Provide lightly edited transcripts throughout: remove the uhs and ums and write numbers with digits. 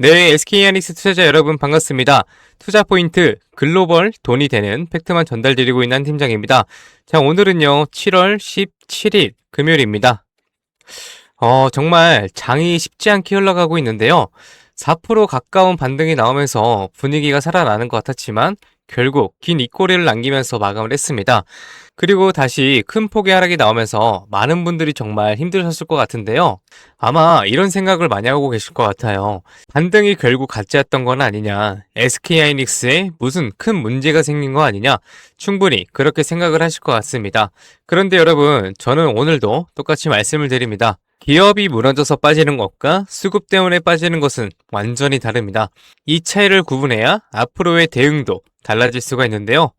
네, SK하이닉스 투자자 여러분 반갑습니다. 투자 포인트 글로벌 돈이 되는 팩트만 전달드리고 있는 한 팀장입니다. 자, 오늘은요, 7월 17일 금요일입니다. 정말 장이 쉽지 않게 흘러가고 있는데요. 4% 가까운 반등이 나오면서 분위기가 살아나는 것 같았지만 결국 긴 입꼬리를 남기면서 마감을 했습니다. 그리고 다시 큰 폭의 하락이 나오면서 많은 분들이 정말 힘드셨을 것 같은데요. 아마 이런 생각을 많이 하고 계실 것 같아요. 반등이 결국 가짜였던 건 아니냐, SK하이닉스에 무슨 큰 문제가 생긴 거 아니냐, 충분히 그렇게 생각을 하실 것 같습니다. 그런데 여러분, 저는 오늘도 똑같이 말씀을 드립니다. 기업이 무너져서 빠지는 것과 수급 때문에 빠지는 것은 완전히 다릅니다. 이 차이를 구분해야 앞으로의 대응도 달라질 수가 있는데요.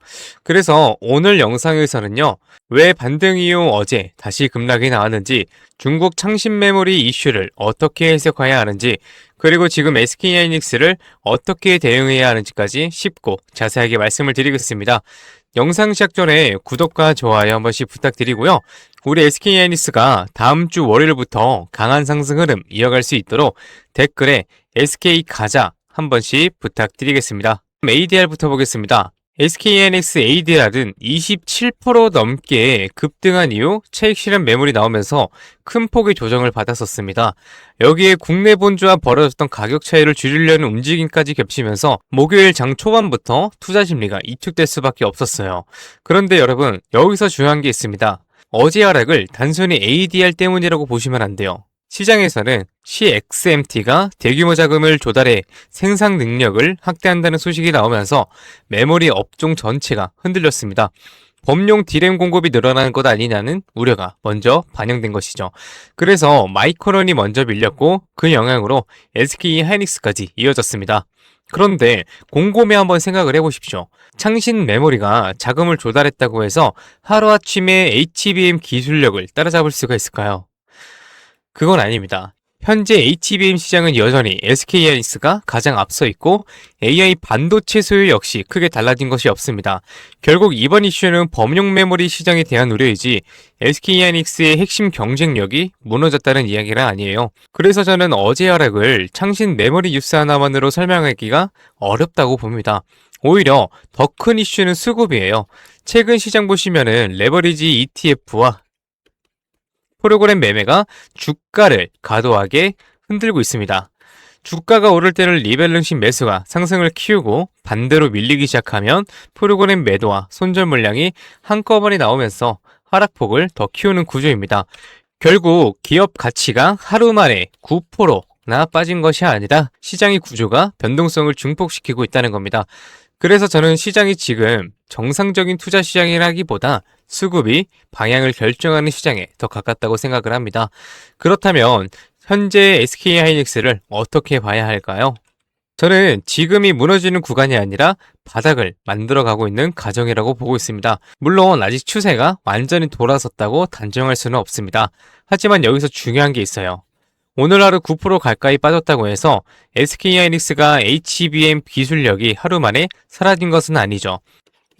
그래서 오늘 영상에서는요, 왜 반등 이후 어제 다시 급락이 나왔는지, 중국 창신 메모리 이슈를 어떻게 해석해야 하는지, 그리고 지금 SK하이닉스를 어떻게 대응해야 하는지까지 쉽고 자세하게 말씀을 드리겠습니다. 영상 시작 전에 구독과 좋아요 한 번씩 부탁드리고요. 우리 SK하이닉스가 다음 주 월요일부터 강한 상승 흐름 이어갈 수 있도록 댓글에 SK 가자 한 번씩 부탁드리겠습니다. ADR부터 보겠습니다. SK하이닉스 ADR은 27% 넘게 급등한 이후 차익 실현 매물이 나오면서 큰 폭의 조정을 받았었습니다. 여기에 국내 본주와 벌어졌던 가격 차이를 줄이려는 움직임까지 겹치면서 목요일 장 초반부터 투자 심리가 위축될 수밖에 없었어요. 그런데 여러분, 여기서 중요한 게 있습니다. 어제 하락을 단순히 ADR 때문이라고 보시면 안 돼요. 시장에서는 CXMT가 대규모 자금을 조달해 생산 능력을 확대한다는 소식이 나오면서 메모리 업종 전체가 흔들렸습니다. 범용 D램 공급이 늘어나는 것 아니냐는 우려가 먼저 반영된 것이죠. 그래서 마이크론이 먼저 밀렸고 그 영향으로 SK하이닉스까지 이어졌습니다. 그런데 곰곰이 한번 생각을 해보십시오. 창신 메모리가 자금을 조달했다고 해서 하루아침에 HBM 기술력을 따라잡을 수가 있을까요? 그건 아닙니다. 현재 HBM 시장은 여전히 SK하이닉스가 가장 앞서 있고 AI 반도체 소유 역시 크게 달라진 것이 없습니다. 결국 이번 이슈는 범용 메모리 시장에 대한 우려이지 SK하이닉스의 핵심 경쟁력이 무너졌다는 이야기가 아니에요. 그래서 저는 어제 하락을 창신 메모리 뉴스 하나만으로 설명하기가 어렵다고 봅니다. 오히려 더 큰 이슈는 수급이에요. 최근 시장 보시면은 레버리지 ETF와 프로그램 매매가 주가를 과도하게 흔들고 있습니다. 주가가 오를 때는 리밸런싱 매수가 상승을 키우고 반대로 밀리기 시작하면 프로그램 매도와 손절 물량이 한꺼번에 나오면서 하락폭을 더 키우는 구조입니다. 결국 기업 가치가 하루 만에 9%나 빠진 것이 아니라 시장의 구조가 변동성을 증폭시키고 있다는 겁니다. 그래서 저는 시장이 지금 정상적인 투자 시장이라기보다 수급이 방향을 결정하는 시장에 더 가깝다고 생각을 합니다. 그렇다면 현재 SK하이닉스를 어떻게 봐야 할까요? 저는 지금이 무너지는 구간이 아니라 바닥을 만들어가고 있는 과정이라고 보고 있습니다. 물론 아직 추세가 완전히 돌아섰다고 단정할 수는 없습니다. 하지만 여기서 중요한 게 있어요. 오늘 하루 9% 가까이 빠졌다고 해서 SK하이닉스가 HBM 기술력이 하루 만에 사라진 것은 아니죠.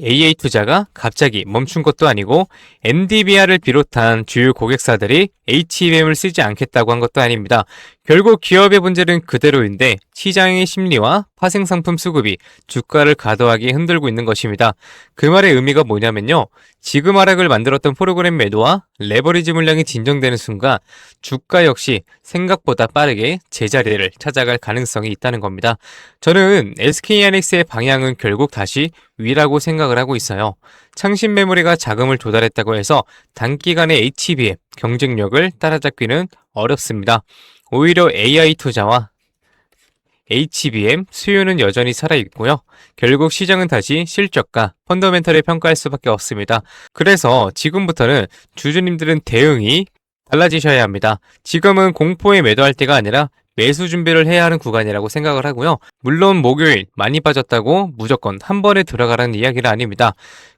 AA 투자가 갑자기 멈춘 것도 아니고 NDVR을 비롯한 주요 고객사들이 HBM을 쓰지 않겠다고 한 것도 아닙니다. 결국 기업의 문제는 그대로인데 시장의 심리와 파생상품 수급이 주가를 과도하게 흔들고 있는 것입니다. 그 말의 의미가 뭐냐면요. 지금 하락을 만들었던 프로그램 매도와 레버리지 물량이 진정되는 순간 주가 역시 생각보다 빠르게 제자리를 찾아갈 가능성이 있다는 겁니다. 저는 SK하이닉스의 방향은 결국 다시 위라고 생각을 하고 있어요. 창신 메모리가 자금을 조달했다고 해서 단기간에 HBM 경쟁력을 따라잡기는 어렵습니다. 오히려 AI 투자와 HBM 수요는 여전히 살아있고요. 결국 시장은 다시 실적과 펀더멘털을 평가할 수밖에 없습니다. 그래서 지금부터는 주주님들은 대응이 달라지셔야 합니다. 지금은 공포에 매도할 때가 아니라 매수 준비를 해야 하는 구간이라고 생각을 하고요. 물론 목요일 많이 빠졌다고 무조건 한 번에 들어가라는 이야기는 아닙니다.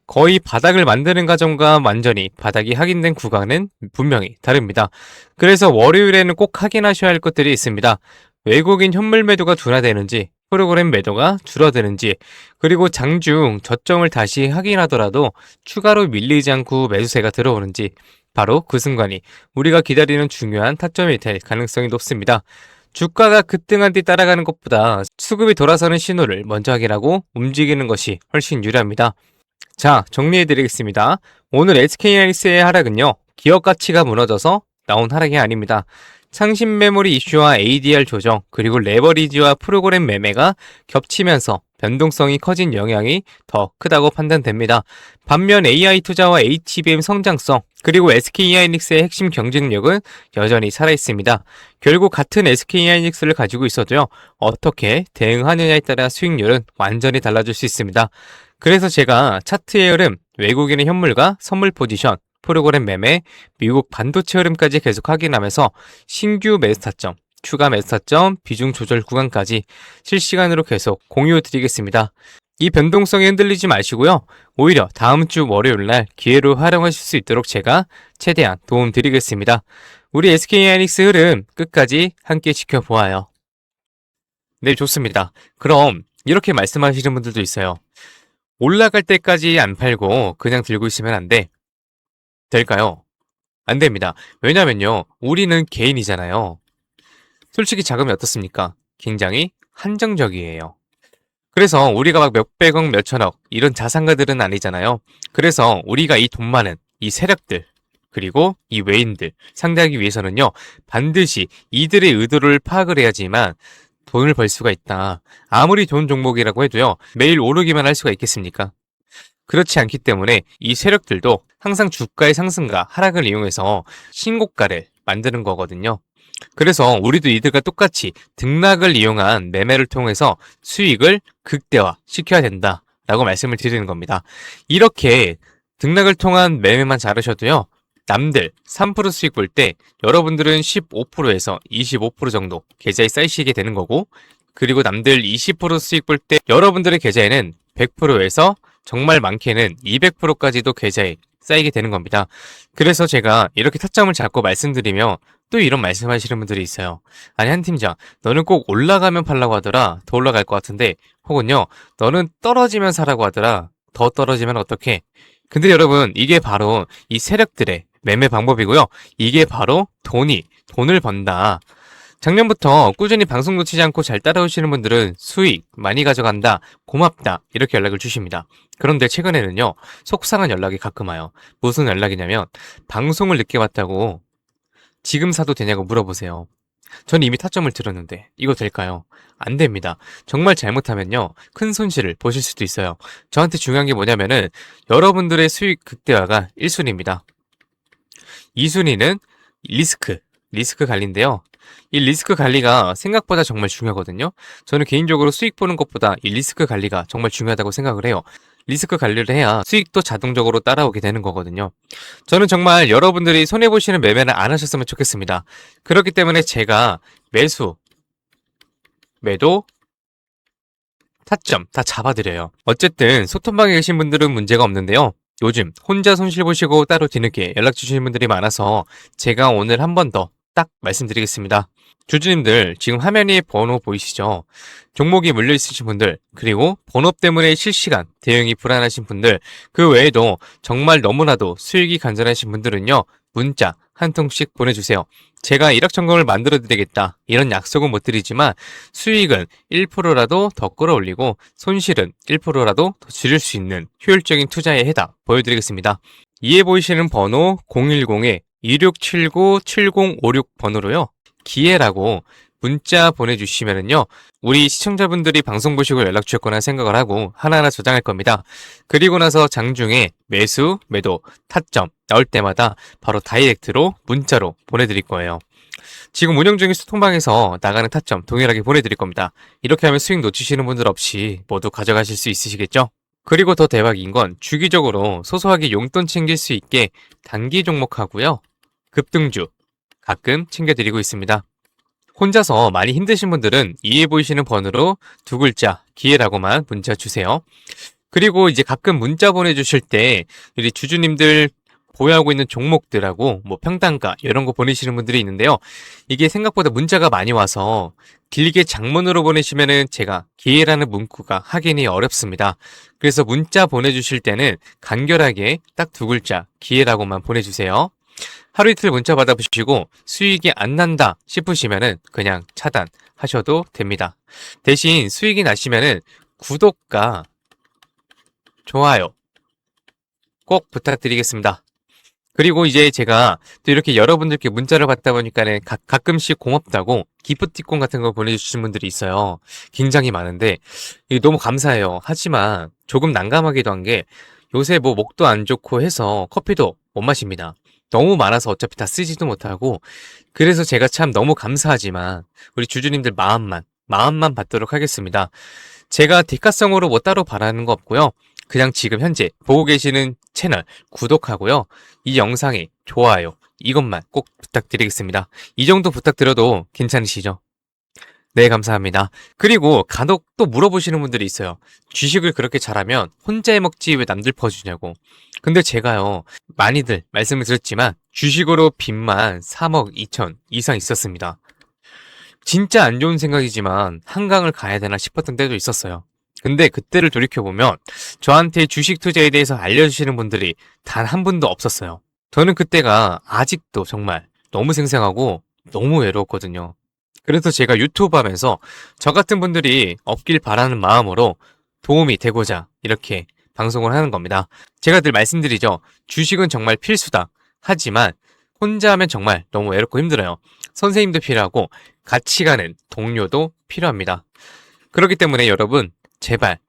거의 바닥을 만드는 과정과 완전히 바닥이 확인된 구간은 분명히 다릅니다. 그래서 월요일에는 꼭 확인하셔야 할 것들이 있습니다. 외국인 현물 매도가 둔화되는지, 프로그램 매도가 줄어드는지, 그리고 장중 저점을 다시 확인하더라도 추가로 밀리지 않고 매수세가 들어오는지, 바로 그 순간이 우리가 기다리는 중요한 타점이 될 가능성이 높습니다. 주가가 급등한 뒤 따라가는 것보다 수급이 돌아서는 신호를 먼저 확인하고 움직이는 것이 훨씬 유리합니다. 자, 정리해드리겠습니다. 오늘 SK하이닉스의 하락은요, 기업 가치가 무너져서 나온 하락이 아닙니다. 상신 메모리 이슈와 ADR 조정, 그리고 레버리지와 프로그램 매매가 겹치면서 변동성이 커진 영향이 더 크다고 판단됩니다. 반면 AI 투자와 HBM 성장성, 그리고 SK하이닉스의 핵심 경쟁력은 여전히 살아있습니다. 결국 같은 SK하이닉스를 가지고 있어도요, 어떻게 대응하느냐에 따라 수익률은 완전히 달라질 수 있습니다. 그래서 제가 차트의 흐름, 외국인의 현물과 선물 포지션, 프로그램 매매, 미국 반도체 흐름까지 계속 확인하면서 신규 매수 타점, 추가 매수 타점, 비중 조절 구간까지 실시간으로 계속 공유 드리겠습니다. 이 변동성에 흔들리지 마시고요. 오히려 다음 주 월요일 날 기회로 활용하실 수 있도록 제가 최대한 도움 드리겠습니다. 우리 SK하이닉스 흐름 끝까지 함께 지켜보아요. 네, 좋습니다. 그럼 이렇게 말씀하시는 분들도 있어요. 올라갈 때까지 안 팔고 그냥 들고 있으면 안 돼. 될까요? 안 됩니다. 왜냐면요, 우리는 개인이잖아요. 솔직히 자금이 어떻습니까? 굉장히 한정적이에요. 그래서 우리가 막 몇백억, 몇천억 이런 자산가들은 아니잖아요. 그래서 우리가 이 돈 많은 이 세력들, 그리고 이 외인들 상대하기 위해서는요, 반드시 이들의 의도를 파악을 해야지만 돈을 벌 수가 있다. 아무리 좋은 종목이라고 해도요, 매일 오르기만 할 수가 있겠습니까? 그렇지 않기 때문에 이 세력들도 항상 주가의 상승과 하락을 이용해서 신고가를 만드는 거거든요. 그래서 우리도 이들과 똑같이 등락을 이용한 매매를 통해서 수익을 극대화 시켜야 된다라고 말씀을 드리는 겁니다. 이렇게 등락을 통한 매매만 잘하셔도요, 남들 3% 수익 볼 때 여러분들은 15%에서 25% 정도 계좌에 쌓이시게 되는 거고, 그리고 남들 20% 수익 볼 때 여러분들의 계좌에는 100%에서 정말 많게는 200%까지도 계좌에 쌓이게 되는 겁니다. 그래서 제가 이렇게 타점을 잡고 말씀드리며 또 이런 말씀하시는 분들이 있어요. 아니, 한 팀장, 너는 꼭 올라가면 팔라고 하더라. 더 올라갈 것 같은데. 혹은요, 너는 떨어지면 사라고 하더라. 더 떨어지면 어떡해? 근데 여러분, 이게 바로 이 세력들의 매매 방법이고요. 이게 바로 돈을 번다. 작년부터 꾸준히 방송 놓치지 않고 잘 따라오시는 분들은 수익 많이 가져간다, 고맙다 이렇게 연락을 주십니다. 그런데 최근에는요, 속상한 연락이 가끔 와요. 무슨 연락이냐면 방송을 늦게 봤다고 지금 사도 되냐고 물어보세요. 전 이미 타점을 들었는데 이거 될까요? 안 됩니다. 정말 잘못하면요, 큰 손실을 보실 수도 있어요. 저한테 중요한 게 뭐냐면은 여러분들의 수익 극대화가 1순위입니다. 2순위는 리스크 관리인데요. 이 리스크 관리가 생각보다 정말 중요하거든요. 저는 개인적으로 수익 보는 것보다 이 리스크 관리가 정말 중요하다고 생각을 해요. 리스크 관리를 해야 수익도 자동적으로 따라오게 되는 거거든요. 저는 정말 여러분들이 손해보시는 매매는 안 하셨으면 좋겠습니다. 그렇기 때문에 제가 매수, 매도, 타점 다 잡아드려요. 어쨌든 소통방에 계신 분들은 문제가 없는데요. 요즘 혼자 손실 보시고 따로 뒤늦게 연락 주시는 분들이 많아서 제가 오늘 한 번 더 딱 말씀드리겠습니다. 주주님들, 지금 화면 위에 번호 보이시죠? 종목이 물려 있으신 분들, 그리고 번호 때문에 실시간 대응이 불안하신 분들, 그 외에도 정말 너무나도 수익이 간절하신 분들은요, 문자 한 통씩 보내주세요. 제가 일확천금을 만들어 드리겠다, 이런 약속은 못 드리지만 수익은 1%라도 더 끌어올리고 손실은 1%라도 더 줄일 수 있는 효율적인 투자의 해답 보여드리겠습니다. 이에 보이시는 번호 010-2679-7056 번호로요, 기회라고 문자 보내주시면은요, 우리 시청자분들이 방송 보시고 연락 주셨거나 생각을 하고 하나하나 저장할 겁니다. 그리고 나서 장중에 매수, 매도, 타점 나올 때마다 바로 다이렉트로 문자로 보내드릴 거예요. 지금 운영 중인 소통방에서 나가는 타점 동일하게 보내드릴 겁니다. 이렇게 하면 수익 놓치시는 분들 없이 모두 가져가실 수 있으시겠죠? 그리고 더 대박인 건 주기적으로 소소하게 용돈 챙길 수 있게 단기 종목하고요, 급등주 가끔 챙겨드리고 있습니다. 혼자서 많이 힘드신 분들은 이에 보이시는 번호로 두 글자 기회라고만 문자 주세요. 그리고 이제 가끔 문자 보내주실 때 우리 주주님들 보유하고 있는 종목들하고 뭐 평단가 이런 거 보내시는 분들이 있는데요. 이게 생각보다 문자가 많이 와서 길게 장문으로 보내시면은 제가 기회라는 문구가 확인이 어렵습니다. 그래서 문자 보내주실 때는 간결하게 딱 두 글자 기회라고만 보내주세요. 하루 이틀 문자 받아보시고 수익이 안 난다 싶으시면은 그냥 차단하셔도 됩니다. 대신 수익이 나시면은 구독과 좋아요 꼭 부탁드리겠습니다. 그리고 이제 제가 또 이렇게 여러분들께 문자를 받다 보니까는 가끔씩 고맙다고 기프티콘 같은 거 보내주신 분들이 있어요. 굉장히 많은데 이게 너무 감사해요. 하지만 조금 난감하기도 한 게 요새 뭐 목도 안 좋고 해서 커피도 못 마십니다. 너무 많아서 어차피 다 쓰지도 못하고 그래서 제가 참 너무 감사하지만 우리 주주님들 마음만 받도록 하겠습니다. 제가 대가성으로 뭐 따로 바라는 거 없고요. 그냥 지금 현재 보고 계시는 채널 구독하고요. 이 영상에 좋아요 이것만 꼭 부탁드리겠습니다. 이 정도 부탁드려도 괜찮으시죠? 네, 감사합니다. 그리고 간혹 또 물어보시는 분들이 있어요. 주식을 그렇게 잘하면 혼자 해먹지 왜 남들 퍼주냐고. 근데 제가요, 많이들 말씀을 드렸지만 주식으로 빚만 3억 2천 이상 있었습니다. 진짜 안 좋은 생각이지만 한강을 가야 되나 싶었던 때도 있었어요. 근데 그때를 돌이켜보면 저한테 주식 투자에 대해서 알려주시는 분들이 단 한 분도 없었어요. 저는 그때가 아직도 정말 너무 생생하고 너무 외로웠거든요. 그래서 제가 유튜브 하면서 저 같은 분들이 없길 바라는 마음으로 도움이 되고자 이렇게 방송을 하는 겁니다. 제가 늘 말씀드리죠. 주식은 정말 필수다. 하지만 혼자 하면 정말 너무 외롭고 힘들어요. 선생님도 필요하고 같이 가는 동료도 필요합니다. 그렇기 때문에 여러분 제발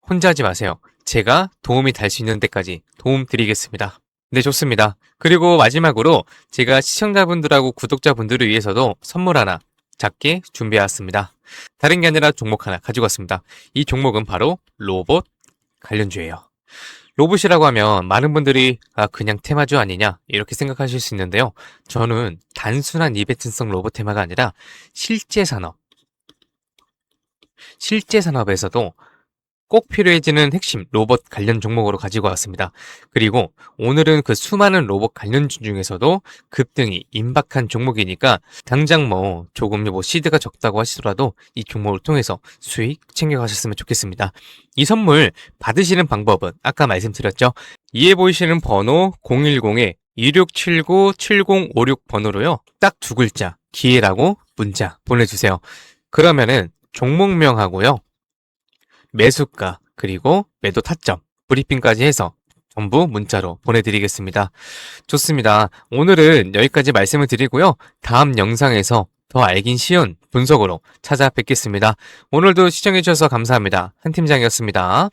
혼자 하지 마세요. 제가 도움이 될 수 있는 데까지 도움 드리겠습니다. 네, 좋습니다. 그리고 마지막으로 제가 시청자분들하고 구독자분들을 위해서도 선물 하나 작게 준비해왔습니다. 다른 게 아니라 종목 하나 가지고 왔습니다. 이 종목은 바로 로봇 관련주예요. 로봇이라고 하면 많은 분들이 그냥 테마주 아니냐 이렇게 생각하실 수 있는데요. 저는 단순한 이벤트성 로봇 테마가 아니라 실제 산업에서도 꼭 필요해지는 핵심 로봇 관련 종목으로 가지고 왔습니다. 그리고 오늘은 그 수많은 로봇 관련주 중에서도 급등이 임박한 종목이니까 당장 뭐 조금 뭐 시드가 적다고 하시더라도 이 종목을 통해서 수익 챙겨가셨으면 좋겠습니다. 이 선물 받으시는 방법은 아까 말씀드렸죠. 이에 보이시는 번호 010-2679-7056 번호로요. 딱 두 글자 기회라고 문자 보내주세요. 그러면은 종목명하고요. 매수가 그리고 매도 타점 브리핑까지 해서 전부 문자로 보내드리겠습니다. 좋습니다. 오늘은 여기까지 말씀을 드리고요. 다음 영상에서 더 알긴 쉬운 분석으로 찾아뵙겠습니다. 오늘도 시청해주셔서 감사합니다. 한 팀장이었습니다.